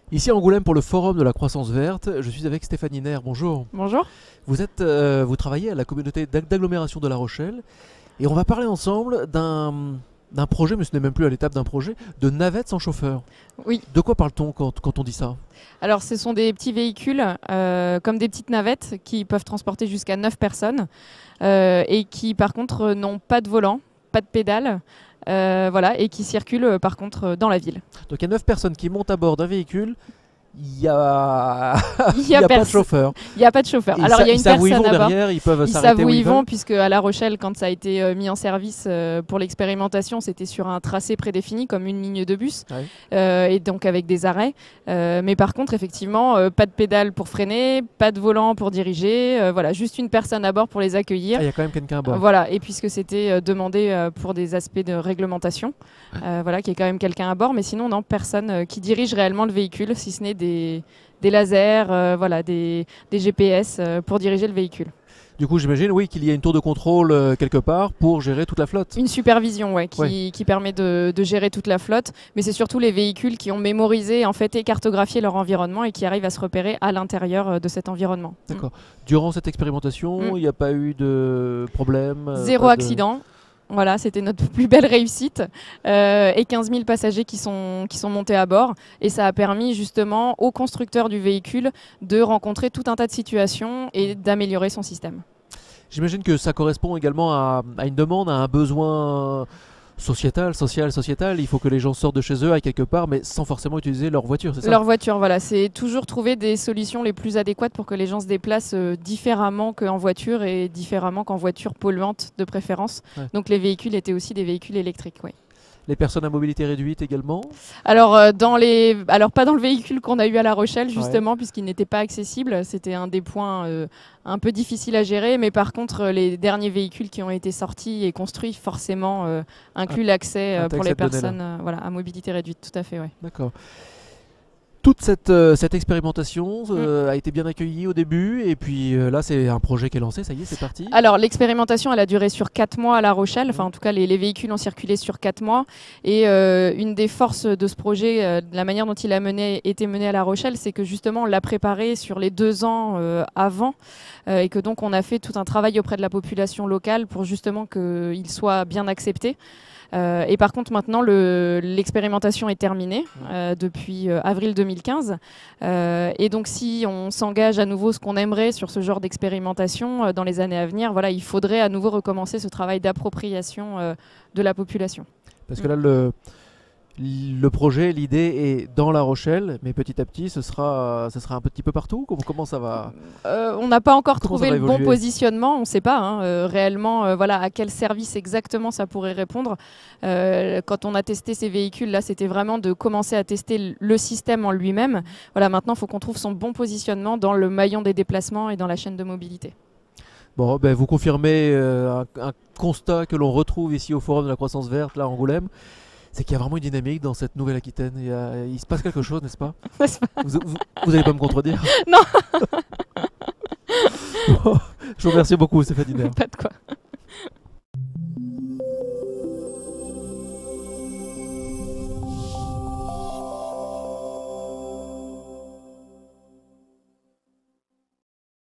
Ici à Angoulême pour le forum de la croissance verte, je suis avec Stéphanie Nair. Bonjour. Bonjour. Vous travaillez à la communauté d'agglomération de La Rochelle et on va parler ensemble d'un projet, mais ce n'est même plus à l'étape d'un projet, de navettes sans chauffeur. Oui. De quoi parle-t-on quand on dit ça? Alors, ce sont des petits véhicules, comme des petites navettes, qui peuvent transporter jusqu'à 9 personnes et qui, par contre, n'ont pas de volant, pas de pédale, voilà, et qui circulent, par contre, dans la ville. Donc il y a 9 personnes qui montent à bord d'un véhicule, il n'y a, Il y a pas de chauffeur. Il n'y a pas de chauffeur. Et Alors, il y a ils une savent où ils personne vont à bord. derrière, ils peuvent Ils s'arrêter savent où où ils ils vont, veulent. puisque à La Rochelle, quand ça a été mis en service pour l'expérimentation, c'était sur un tracé prédéfini, comme une ligne de bus, Ouais. et donc avec des arrêts. Mais par contre, effectivement, pas de pédale pour freiner, pas de volant pour diriger, voilà, juste une personne à bord pour les accueillir. Ah, il y a quand même quelqu'un à bord. Voilà, et puisque c'était demandé pour des aspects de réglementation, voilà, qu'il y ait quand même quelqu'un à bord, mais sinon, non, personne qui dirige réellement le véhicule, si ce n'est des lasers, voilà, des GPS pour diriger le véhicule. Du coup, j'imagine, oui, qu'il y a une tour de contrôle quelque part pour gérer toute la flotte. Une supervision, ouais, qui permet de gérer toute la flotte, mais c'est surtout les véhicules qui ont mémorisé en fait, et cartographié leur environnement et qui arrivent à se repérer à l'intérieur de cet environnement. D'accord. Durant cette expérimentation, il n'y a pas eu de problème? Zéro accident. Voilà, c'était notre plus belle réussite. Et 15 000 passagers qui sont montés à bord. Et ça a permis justement au constructeur du véhicule de rencontrer tout un tas de situations et d'améliorer son système. J'imagine que ça correspond également à une demande, à un besoin sociétal. Il faut que les gens sortent de chez eux, aillent quelque part, mais sans forcément utiliser leur voiture, c'est ça? Leur voiture, voilà. C'est toujours trouver des solutions les plus adéquates pour que les gens se déplacent différemment qu'en voiture et différemment qu'en voiture polluante de préférence. Ouais. Donc les véhicules étaient aussi des véhicules électriques, oui. Les personnes à mobilité réduite également? Alors, Alors pas dans le véhicule qu'on a eu à La Rochelle, justement, puisqu'il n'était pas accessible. C'était un des points un peu difficiles à gérer. Mais par contre, les derniers véhicules qui ont été sortis et construits, forcément, incluent l'accès pour les personnes voilà, à mobilité réduite. Tout à fait, oui. D'accord. Toute cette expérimentation a été bien accueillie au début et puis là c'est un projet qui est lancé, ça y est, c'est parti. Alors l'expérimentation elle a duré sur 4 mois à La Rochelle, enfin en tout cas les véhicules ont circulé sur 4 mois et une des forces de ce projet, de la manière dont il a été mené à La Rochelle, c'est que justement on l'a préparé sur les 2 ans avant et que donc on a fait tout un travail auprès de la population locale pour justement qu'il soit bien accepté. Et par contre, maintenant, l'expérimentation est terminée depuis avril 2015. Et donc, si on s'engage à nouveau ce qu'on aimerait sur ce genre d'expérimentation dans les années à venir, voilà, il faudrait à nouveau recommencer ce travail d'appropriation de la population. Parce que là, le projet, l'idée est dans La Rochelle, mais petit à petit, ce sera un petit peu partout. Comment ça va? On n'a pas encore trouvé le bon évoluer positionnement, on ne sait pas réellement voilà, à quel service exactement ça pourrait répondre. Quand on a testé ces véhicules, là, c'était vraiment de commencer à tester le système en lui-même. Voilà, maintenant, il faut qu'on trouve son bon positionnement dans le maillon des déplacements et dans la chaîne de mobilité. Bon, ben, vous confirmez un constat que l'on retrouve ici au Forum de la Croissance Verte, là, à Angoulême. C'est qu'il y a vraiment une dynamique dans cette Nouvelle-Aquitaine. Il se passe quelque chose, n'est-ce pas? Vous n'allez pas me contredire? Non. Bon, je vous remercie beaucoup, Stéphanie Nair. Pas de quoi.